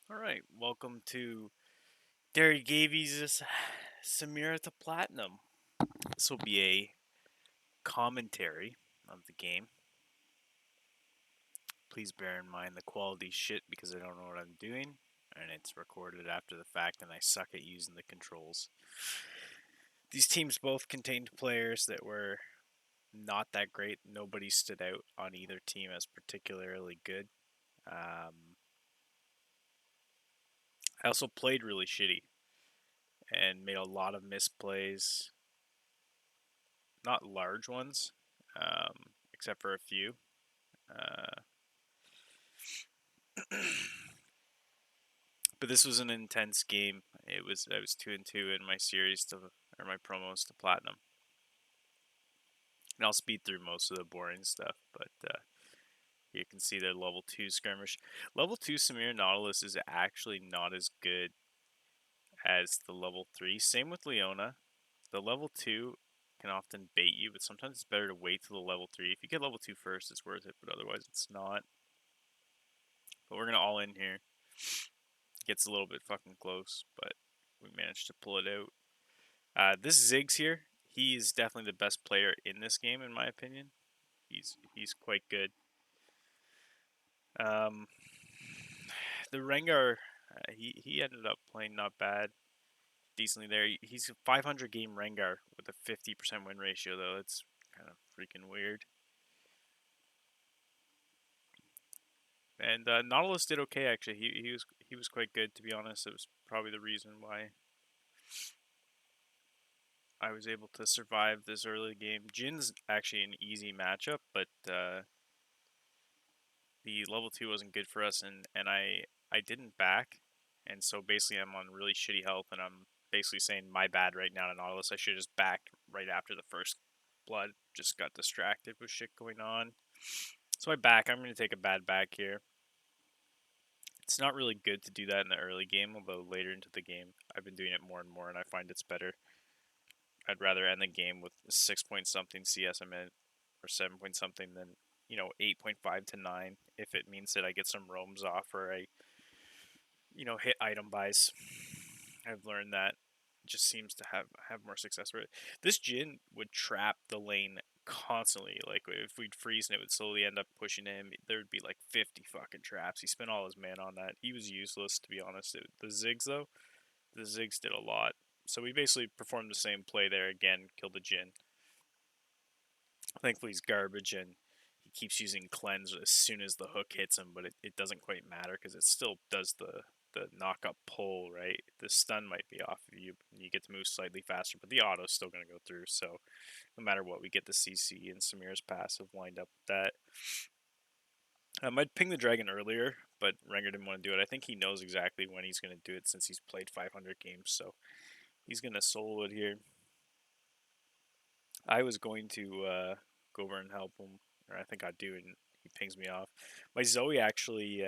All right, welcome to Derry Gavy's Samira to Platinum. This will be a commentary of the game. Please bear in mind the quality shit because I don't know what I'm doing, and it's recorded after the fact, and I suck at using the controls. These teams both contained players that were not that great. Nobody stood out on either team as particularly good. I also played really shitty and made a lot of misplays, not large ones, except for a few. Uh, but this was an intense game. I was 2-2 in my series to or my promos to platinum, and I'll speed through most of the boring stuff. But you can see the level 2 skirmish. Level 2 Samir Nautilus is actually not as good as the level 3. Same with Leona. The level 2 can often bait you, but sometimes it's better to wait till the level 3. If you get level 2 first, it's worth it, but otherwise it's not. But we're going to all in here. Gets a little bit fucking close, but we managed to pull it out. This Ziggs here, he is definitely the best player in this game, in my opinion. He's quite good. Um, the Rengar, he ended up playing not bad, decently there. He's a 500 game Rengar with a 50% win ratio, though. It's kind of freaking weird. And Nautilus did okay actually. He was quite good, to be honest. It was probably the reason why I was able to survive this early game. Jin's actually an easy matchup, but the level 2 wasn't good for us, and I didn't back, and so basically I'm on really shitty health, and I'm basically saying my bad right now to Nautilus. I should have just backed right after the first blood. Just got distracted with shit going on. So I back. I'm going to take a bad back here. It's not really good to do that in the early game, although later into the game I've been doing it more and more, and I find it's better. I'd rather end the game with 6 point something CS I'm in, or 7 point something than 8.5 to 9 if it means that I get some roams off or I hit item buys. I've learned that it just seems to have more success with it. This Jin would trap the lane constantly. Like if we'd freeze and it would slowly end up pushing him, there would be like 50 fucking traps. He spent all his mana on that. He was useless, to be honest. The Ziggs though, the Ziggs did a lot. So we basically performed the same play there again, killed the Jin. Thankfully he's garbage and he keeps using cleanse as soon as the hook hits him, but it doesn't quite matter because it still does the knock up pull, right? The stun might be off of you and you get to move slightly faster, but the auto's still going to go through. So no matter what, we get the CC and Samira's passive lined up with that. I'd ping the dragon earlier, but Renger didn't want to do it. I think he knows exactly when he's going to do it since he's played 500 games, so he's going to solo it here. I was going to go over and help him, or I think I do, and he pings me off. My Zoe actually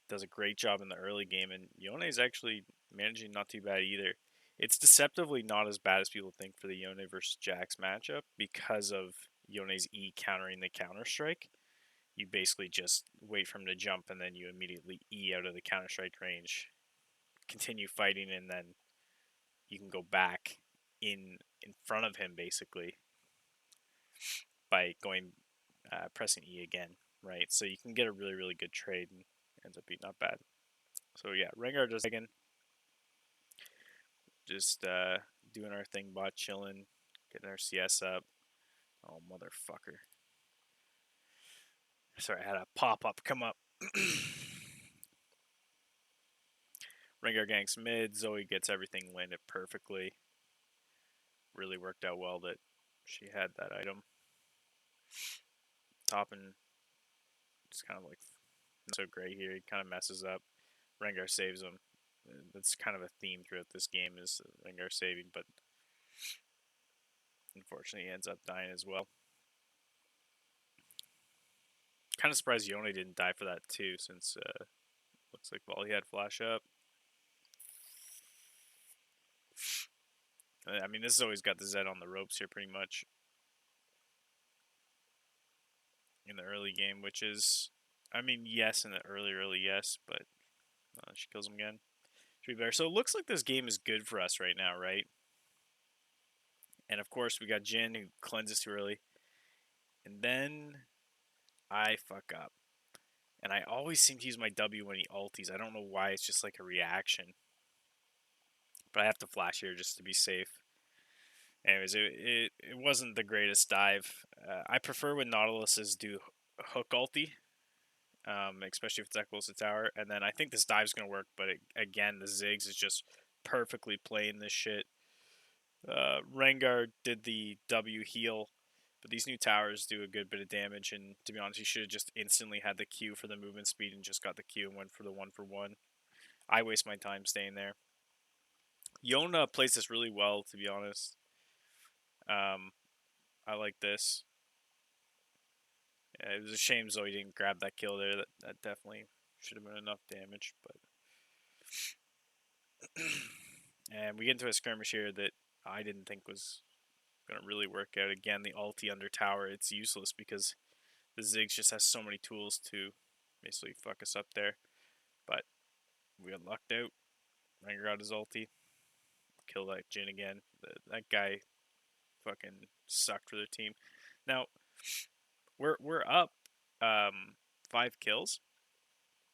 does a great job in the early game, and Yone is actually managing not too bad either. It's deceptively not as bad as people think for the Yone versus Jax matchup because of Yone's E countering the Counter Strike. You basically just wait for him to jump, and then you immediately E out of the Counter Strike range, continue fighting, and then you can go back in front of him basically by going pressing E again, right? So you can get a really really good trade and ends up being not bad. So yeah, Rengar just again just doing our thing, bot chilling, getting our CS up. Oh motherfucker! Sorry, I had a pop up come up. Rengar ganks mid. Zoe gets everything landed perfectly. Really worked out well that she had that item. Topping just kind of like so great here. He kind of messes up. Rengar saves him. That's kind of a theme throughout this game is Rengar saving, but unfortunately he ends up dying as well. Kind of surprised Yone didn't die for that too, since looks like all he had flash up. I mean, this has always got the Zed on the ropes here, pretty much in the early game, which is, I mean, yes, in the early yes, but She kills him again. Should be better. So it looks like this game is good for us right now, right? And of course, we got Jin who cleanses too early. And then I fuck up. And I always seem to use my W when he ulties. I don't know why. It's just like a reaction. But I have to flash here just to be safe. Anyways, it wasn't the greatest dive. I prefer when Nautiluses do hook ulti, especially if it's that close to tower. And then I think this dive's going to work, but again, the Ziggs is just perfectly playing this shit. Rengar did the W heal, but these new towers do a good bit of damage. And to be honest, he should have just instantly had the Q for the movement speed and just got the Q and went for the 1-for-1. I waste my time staying there. Yona plays this really well, to be honest. I like this. Yeah, it was a shame Zoe didn't grab that kill there. That definitely should have been enough damage. But and we get into a skirmish here that I didn't think was going to really work out. Again, the ulti under tower, it's useless because the Ziggs just has so many tools to basically fuck us up there. But we got lucked out. Rengar got his ulti. Kill that Jin again. That guy fucking sucked for their team. Now, we're up 5 kills,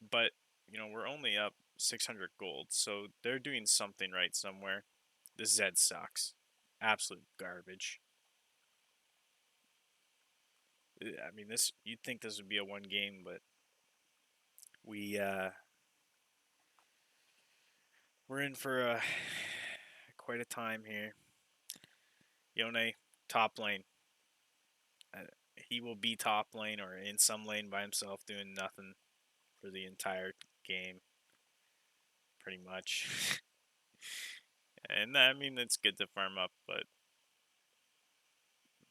but we're only up 600 gold, so they're doing something right somewhere. The Zed sucks, absolute garbage. I mean, this you'd think this would be a one game, but we're in for quite a time here. Yone top lane. He will be top lane or in some lane by himself doing nothing for the entire game, pretty much. And I mean, it's good to farm up, but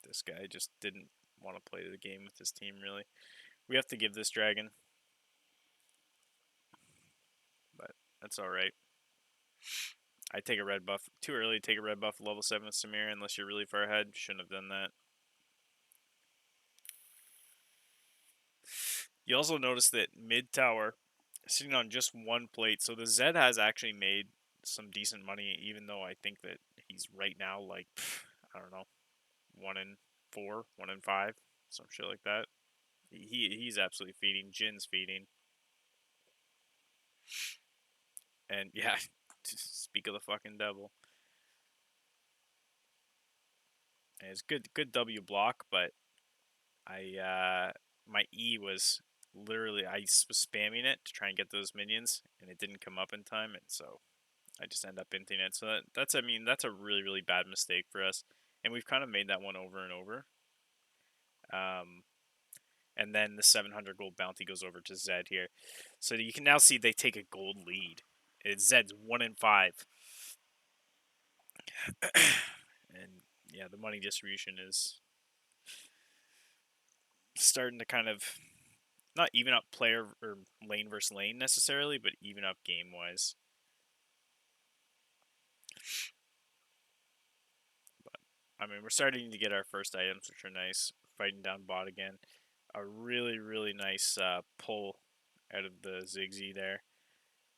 this guy just didn't want to play the game with his team, really. We have to give this dragon, but that's alright. I take a red buff. Too early to take a red buff level 7 with Samira unless you're really far ahead. Shouldn't have done that. You also notice that mid tower sitting on just one plate. So the Zed has actually made some decent money, even though I think that he's right now like, I don't know, 1 in 4, 1 in 5, some shit like that. He's absolutely feeding. Jin's feeding. And yeah, speak of the fucking devil. And it's good W block, but my E was literally I was spamming it to try and get those minions, and it didn't come up in time, and so I just end up inting it. So that's that's a really bad mistake for us, and we've kind of made that one over and over. And then the 700 gold bounty goes over to Zed here, so you can now see they take a gold lead. It's Zed's 1 in 5, and yeah, the money distribution is starting to kind of not even up player or lane versus lane necessarily, but even up game wise. But I mean, we're starting to get our first items, which are nice. Fighting down bot again, a really nice pull out of the Ziggsy there.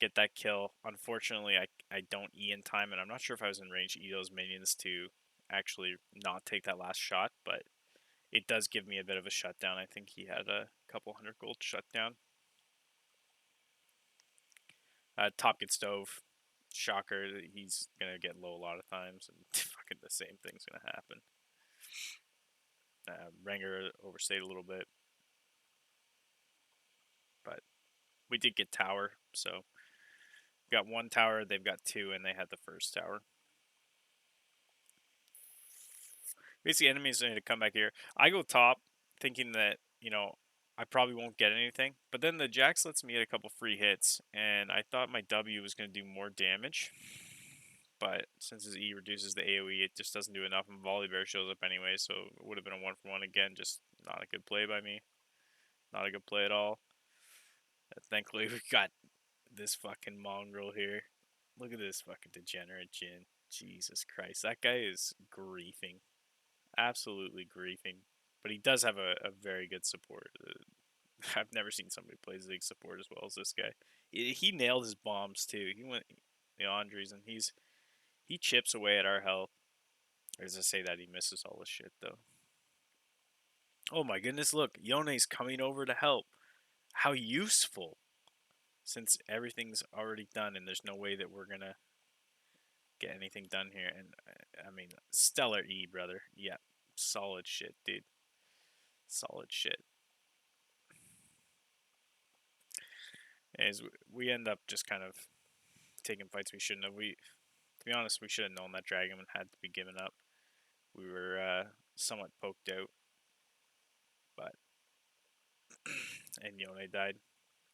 Get that kill. Unfortunately, I don't E in time, and I'm not sure if I was in range to E those minions to actually not take that last shot, but it does give me a bit of a shutdown. I think he had a couple hundred gold shutdown. Top gets stove. Shocker, he's gonna get low a lot of times, and fucking the same thing's gonna happen. Ranger overstayed a little bit, but we did get tower, so we got 1 tower, they've got 2, and they had the first tower. Basically, enemies need to come back here. I go top, thinking that I probably won't get anything, but then the Jax lets me get a couple free hits, and I thought my W was going to do more damage. But since his E reduces the AoE, it just doesn't do enough, and Volibear shows up anyway, so it would have been a 1-for-1 again, just not a good play by me. Not a good play at all. Thankfully, we got this fucking mongrel here. Look at this fucking degenerate Jin. Jesus Christ, that guy is griefing. Absolutely griefing. But he does have a very good support. I've never seen somebody play Zig support as well as this guy. He nailed his bombs too. He went the Andres, and he chips away at our health. As I say that, he misses all this shit though. Oh my goodness! Look, Yone's coming over to help. How useful! Since everything's already done, and there's no way that we're gonna get anything done here. And I mean, stellar E, brother. Yeah, solid shit, dude. Solid shit. As we end up just kind of taking fights we shouldn't have. To be honest, we should have known that dragon had to be given up. We were somewhat poked out, but and Yone died.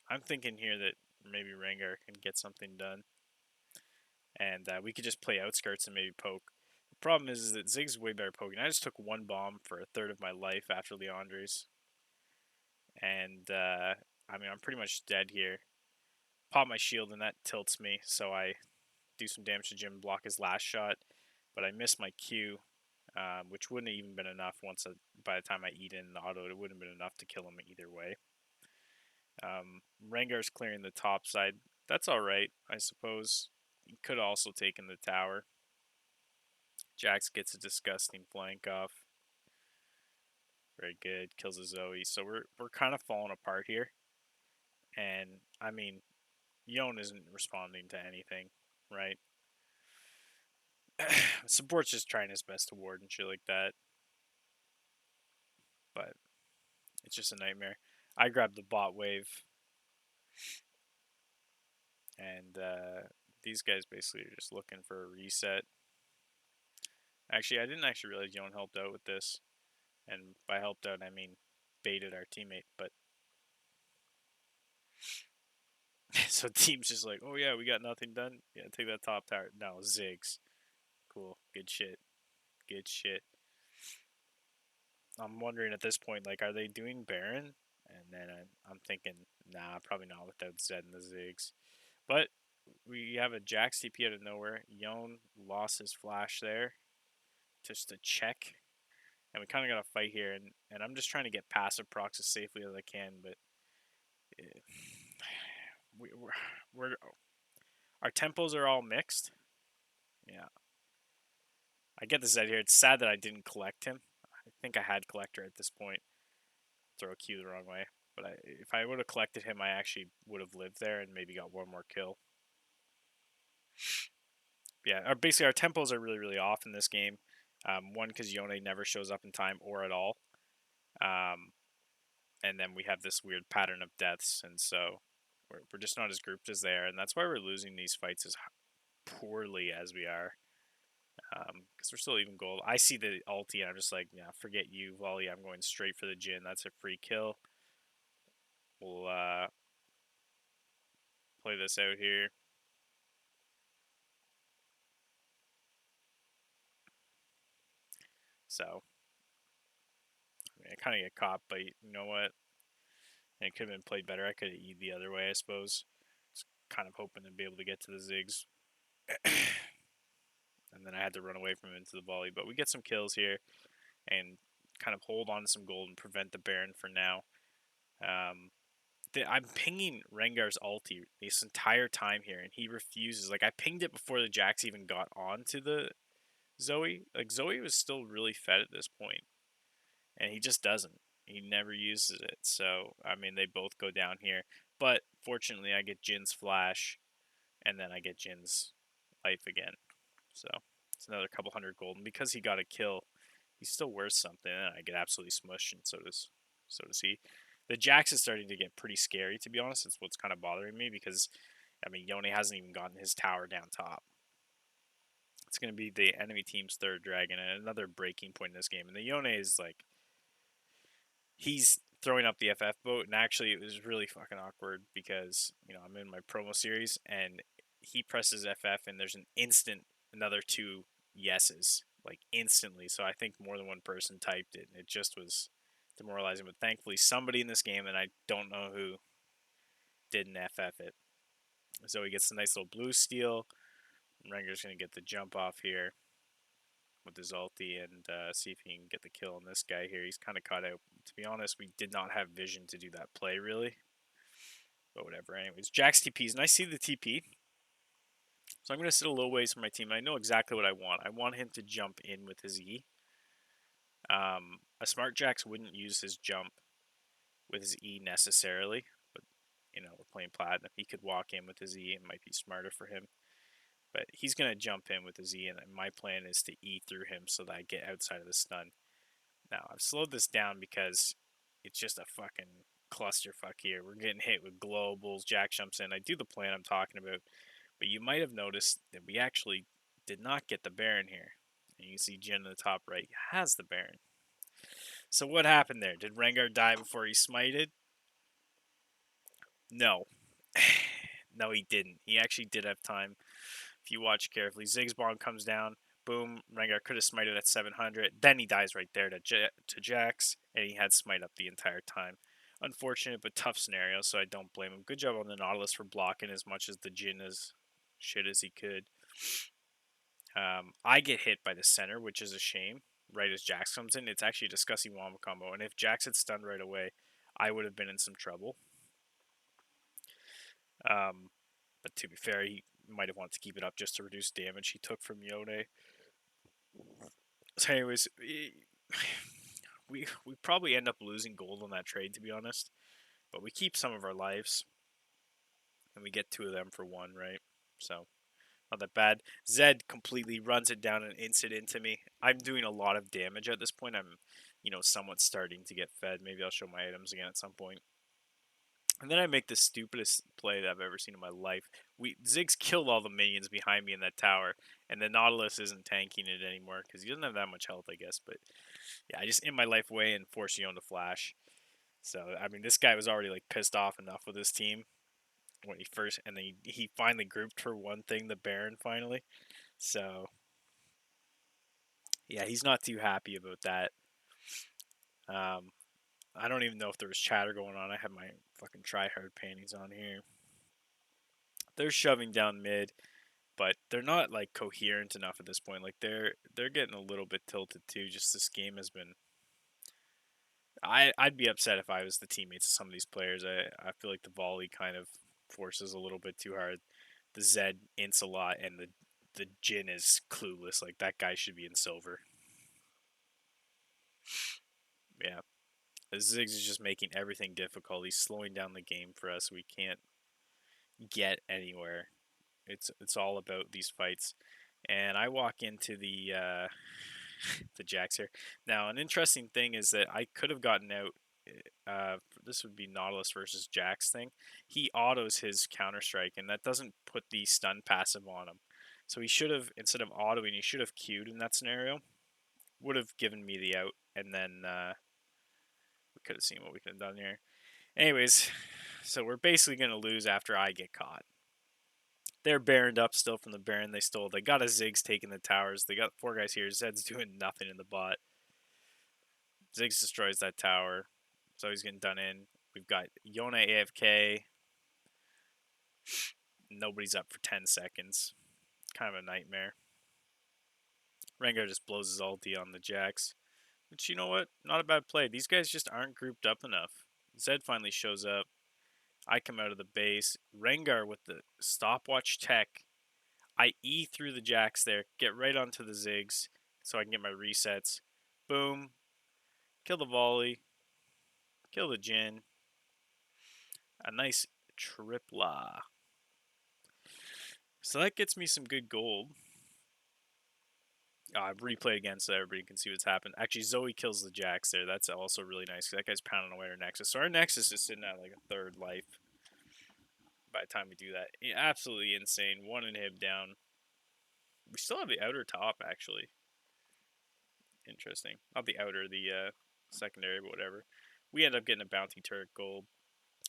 I'm thinking here that maybe Rengar can get something done, and we could just play outskirts and maybe poke. The problem is that Zig's way better poking. I just took one bomb for a third of my life after Leandre's, and I mean I'm pretty much dead here. Pop my shield and that tilts me, so I do some damage to Jim, block his last shot, but I miss my Q, which wouldn't have even been enough by the time I eat in the auto. It wouldn't have been enough to kill him either way. Rengar's clearing the top side. That's alright, I suppose. He could have also taken the tower. Jax gets a disgusting flank off. Very good. Kills a Zoe. So we're kind of falling apart here. And, I mean, Yone isn't responding to anything, right? Support's just trying his best to ward and shit like that. But it's just a nightmare. I grabbed the bot wave. And these guys basically are just looking for a reset. Actually, I didn't actually realize Yone helped out with this. And by helped out, I mean baited our teammate. But so team's just like, oh yeah, we got nothing done. Yeah, take that top tower. No, Ziggs. Cool. Good shit. Good shit. I'm wondering at this point, like, are they doing Baron? And then I'm thinking, nah, probably not without Zed and the Ziggs. But we have a Jax TP out of nowhere. Yone lost his flash there. Just to check. And we kind of got to fight here. And I'm just trying to get passive procs as safely as I can. But we're our tempos are all mixed. Yeah. I get the Zed here. It's sad that I didn't collect him. I think I had Collector at this point. Throw a Q the wrong way. But if I would have collected him, I actually would have lived there and maybe got one more kill. Yeah, basically our tempos are really, really off in this game. One, because Yone never shows up in time or at all. And then we have this weird pattern of deaths. And so we're just not as grouped as they are. And that's why we're losing these fights as poorly as we are. Because we're still even gold. I see the ulti and I'm just like, yeah, forget you, Volley. I'm going straight for the Jhin. That's a free kill. We'll play this out here. So, I mean, I kind of get caught, but you know what? It could have been played better. I could have E'd the other way, I suppose. Just kind of hoping to be able to get to the Ziggs. And then I had to run away from him into the volley. But we get some kills here and kind of hold on to some gold and prevent the Baron for now. I'm pinging Rengar's ulti this entire time here, and he refuses. Like, I pinged it before the Jax even got onto the Zoe. Like, Zoe was still really fed at this point, and he just doesn't. He never uses it. So, I mean, they both go down here. But, fortunately, I get Jin's flash, and then I get Jin's life again. So, it's another couple hundred gold. And because he got a kill, he's still worth something, and I get absolutely smushed, and so does he. The Jax is starting to get pretty scary, to be honest. It's what's kind of bothering me because, I mean, Yone hasn't even gotten his tower down top. It's going to be the enemy team's third dragon and another breaking point in this game. And the Yone is like, he's throwing up the FF boat, and actually it was really fucking awkward because, you know, I'm in my promo series and he presses FF and there's an instant another two yeses, like instantly. So I think more than one person typed it, and it just was demoralizing. But thankfully, somebody in this game, and I don't know who, didn't FF it. So he gets a nice little blue steal. Rengar's gonna get the jump off here. with his ulti and see if he can get the kill on this guy here. He's kind of caught out. To be honest, we did not have vision to do that play, really. But whatever. Anyways, Jack's TPs, and I see the TP. So I'm going to sit a little ways from my team. I know exactly what I want. I want him to jump in with his E. A smart Jax wouldn't use his jump with his E necessarily. But, we're playing Plat, and if he could walk in with his E, it might be smarter for him. But he's going to jump in with his E, and my plan is to E through him so that I get outside of the stun. Now, I've slowed this down because it's just a fucking clusterfuck here. We're getting hit with globals. Jack jumps in. I do the plan I'm talking about. But you might have noticed that we actually did not get the Baron here. And you can see Jin in the top right has the Baron. So what happened there? Did Rengar die before he smited? No. No, he didn't. He actually did have time. If you watch carefully, Ziggs bomb comes down. Boom. Rengar could have smited at 700. Then he dies right there to Jax. And he had smite up the entire time. Unfortunate but tough scenario, so I don't blame him. Good job on the Nautilus for blocking as much as the Jin as shit as he could. I get hit by the center, which is a shame. Right as Jax comes in, it's actually a disgusting wombo combo. And if Jax had stunned right away, I would have been in some trouble. But to be fair, he might have wanted to keep it up just to reduce damage he took from Yone. So, anyways, we probably end up losing gold on that trade, to be honest. But we keep some of our lives, and we get 2 of them for 1, right? So. Not that bad. Zed completely runs it down and instant into me. I'm doing a lot of damage at this point. I'm, somewhat starting to get fed. Maybe I'll show my items again at some point. And then I make the stupidest play that I've ever seen in my life. Ziggs killed all the minions behind me in that tower, and the Nautilus isn't tanking it anymore because he doesn't have that much health, I guess. But yeah, I just in my life way and force Yon to flash. So I mean, this guy was already like pissed off enough with his team when he first, and then he finally grouped for one thing, the Baron finally. So yeah, he's not too happy about that. I don't even know if there was chatter going on. I have my fucking tryhard panties on here. They're shoving down mid, but they're not like coherent enough at this point. Like they're getting a little bit tilted too. Just this game has been. I'd be upset if I was the teammates of some of these players. I feel like the volley kind of forces a little bit too hard. The Zed ints a lot, and the Jin is clueless. Like that guy should be in silver. Yeah. Ziggs is just making everything difficult. He's slowing down the game for us. We can't get anywhere. It's all about these fights. And I walk into the the Jax here. Now, an interesting thing is that I could have gotten out. This would be Nautilus versus Jax thing. He autos his counter strike, and that doesn't put the stun passive on him. So he should have, instead of autoing, he should have queued in that scenario. Would have given me the out, and then we could have seen what we could have done here. Anyways, so we're basically going to lose after I get caught. They're baroned up still from the Baron they stole. They got a Ziggs taking the towers. They got 4 guys here. Zed's doing nothing in the bot. Ziggs destroys that tower. So he's getting done in. We've got Yone AFK. Nobody's up for 10 seconds. Kind of a nightmare. Rengar just blows his ulti on the Jax. But you know what? Not a bad play. These guys just aren't grouped up enough. Zed finally shows up. I come out of the base. Rengar with the stopwatch tech. I E through the Jax there. Get right onto the Ziggs so I can get my resets. Boom. Kill the volley. Kill the Jin. A nice tripla. So that gets me some good gold. I've replayed again so everybody can see what's happened. Actually, Zoe kills the Jax there. That's also really nice. That guy's pounding away our Nexus. So our Nexus is sitting at like a 3rd life by the time we do that. Yeah, absolutely insane. 1 inhib down. We still have the outer top, actually. Interesting. Not the outer, the secondary, but whatever. We end up getting a bounty turret gold.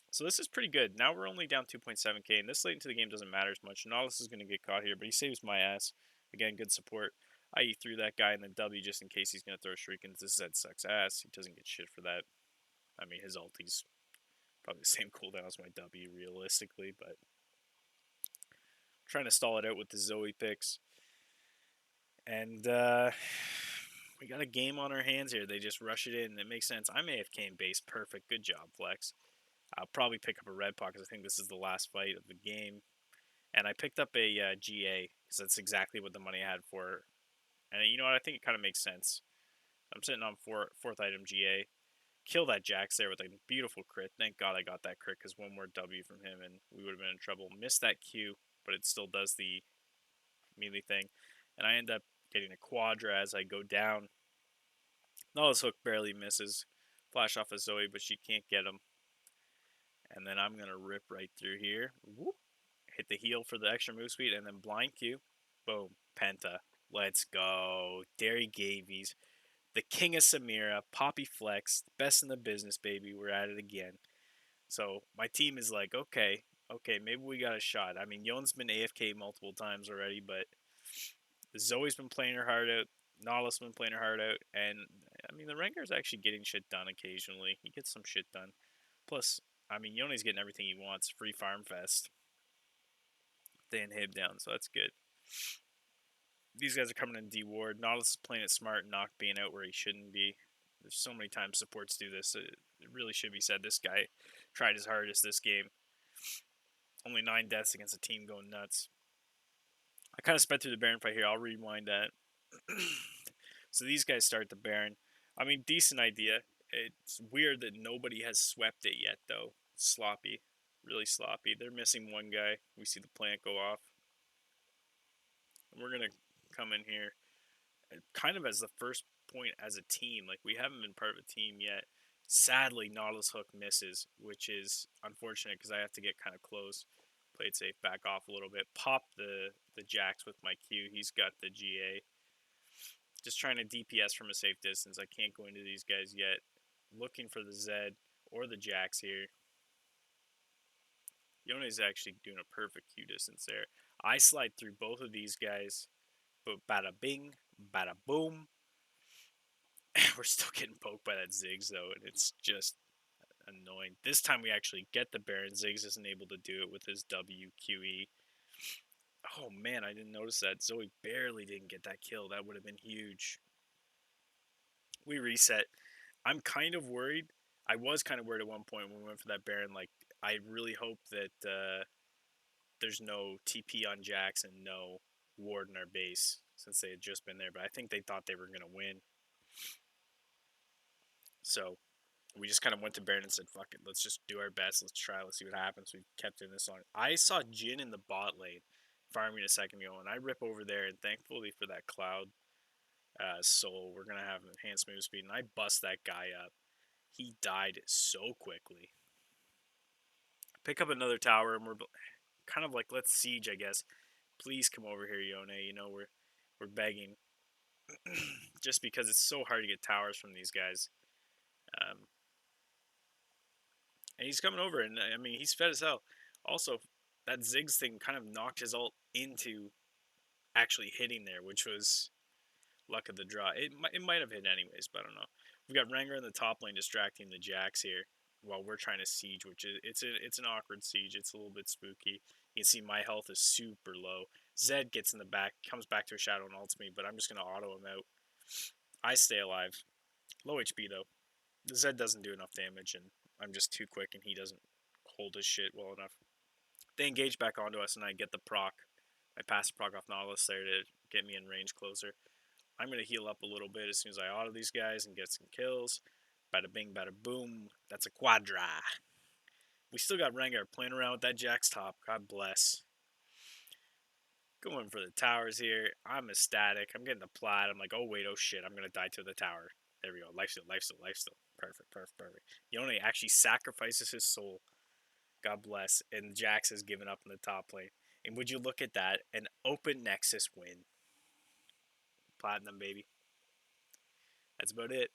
So this is pretty good. Now we're only down 2.7k, and this late into the game doesn't matter as much. Nautilus is going to get caught here, but he saves my ass. Again, good support. I threw that guy in the W just in case he's going to throw Shurikens. This Zed sucks ass. He doesn't get shit for that. I mean, his ulti's probably the same cooldown as my W, realistically, but I'm trying to stall it out with the Zoe picks. And we got a game on our hands here. They just rush it in. It makes sense. I'm AFK in base. Perfect. Good job, Flex. I'll probably pick up a red pot because I think this is the last fight of the game. And I picked up a GA because that's exactly what the money I had for. And you know what? I think it kind of makes sense. I'm sitting on fourth item GA. Kill that Jax there with a beautiful crit. Thank God I got that crit because one more W from him and we would have been in trouble. Missed that Q, but it still does the melee thing. And I end up getting a Quadra as I go down. Nala's hook barely misses. Flash off of Zoe, but she can't get him. And then I'm going to rip right through here. Whoop. Hit the heal for the extra move speed, and then blind Q. Boom. Penta. Let's go. Derry Gavies. The king of Samira. Poppy Flex. Best in the business, baby. We're at it again. So my team is like, okay, maybe we got a shot. I mean, Yon's been AFK multiple times already, but Zoe's been playing her heart out. Nautilus been playing her heart out, and I mean the Rengar's actually getting shit done occasionally. He gets some shit done. Plus, I mean Yoni's getting everything he wants. Free farm fest. They inhib down, so that's good. These guys are coming in D ward. Nautilus is playing it smart, not being out where he shouldn't be. There's so many times supports do this. It really should be said. This guy tried his hardest this game. Only 9 deaths against a team going nuts. I kind of sped through the Baron fight here. I'll rewind that. So these guys start the Baron. I mean, decent idea. It's weird that nobody has swept it yet, though. Sloppy. Really sloppy. They're missing one guy. We see the plant go off. And we're going to come in here kind of as the first point as a team. Like, we haven't been part of a team yet. Sadly, Nautilus Hook misses, which is unfortunate because I have to get kind of close. Played safe, back off a little bit. Pop the Jax with my Q. He's got the GA. Just trying to DPS from a safe distance. I can't go into these guys yet. Looking for the Zed or the Jax here. Yone's actually doing a perfect Q distance there. I slide through both of these guys. But bada bing, bada boom. We're still getting poked by that Ziggs though, and it's just annoying. This time we actually get the Baron. Ziggs isn't able to do it with his WQE. Oh man, I didn't notice that. Zoe barely didn't get that kill. That would have been huge. We reset. I'm kind of worried. I was kind of worried at one point when we went for that Baron. Like, I really hope that there's no TP on Jax and no ward in our base since they had just been there. But I think they thought they were going to win. So we just kind of went to Baron and said, fuck it, let's just do our best. Let's try. Let's see what happens. We kept doing this long. I saw Jin in the bot lane farming a second ago, and I rip over there, and thankfully for that Cloud soul, we're going to have enhanced move speed, and I bust that guy up. He died so quickly. Pick up another tower, and we're kind of like, let's siege, I guess. Please come over here, Yone. You know, we're begging. Just because it's so hard to get towers from these guys. And he's coming over, and I mean, he's fed as hell. Also, that Ziggs thing kind of knocked his ult into actually hitting there, which was luck of the draw. It might have hit anyways, but I don't know. We've got Rengar in the top lane distracting the Jax here while we're trying to siege, which is it's an awkward siege. It's a little bit spooky. You can see my health is super low. Zed gets in the back, comes back to a shadow and ults me, but I'm just gonna auto him out. I stay alive. Low HP though. The Zed doesn't do enough damage, and I'm just too quick, and he doesn't hold his shit well enough. They engage back onto us, and I get the proc. I pass the proc off Nautilus there to get me in range closer. I'm going to heal up a little bit as soon as I auto these guys and get some kills. Bada bing, bada boom. That's a Quadra. We still got Rengar playing around with that Jax top. God bless. Going for the towers here. I'm ecstatic. I'm getting the Plat. I'm like, oh wait, oh shit. I'm going to die to the tower. There we go. Lifesteal, lifesteal, lifesteal. Perfect, perfect, perfect. Yone actually sacrifices his soul. God bless. And Jax has given up in the top lane. And would you look at that? An open Nexus win. Platinum, baby. That's about it.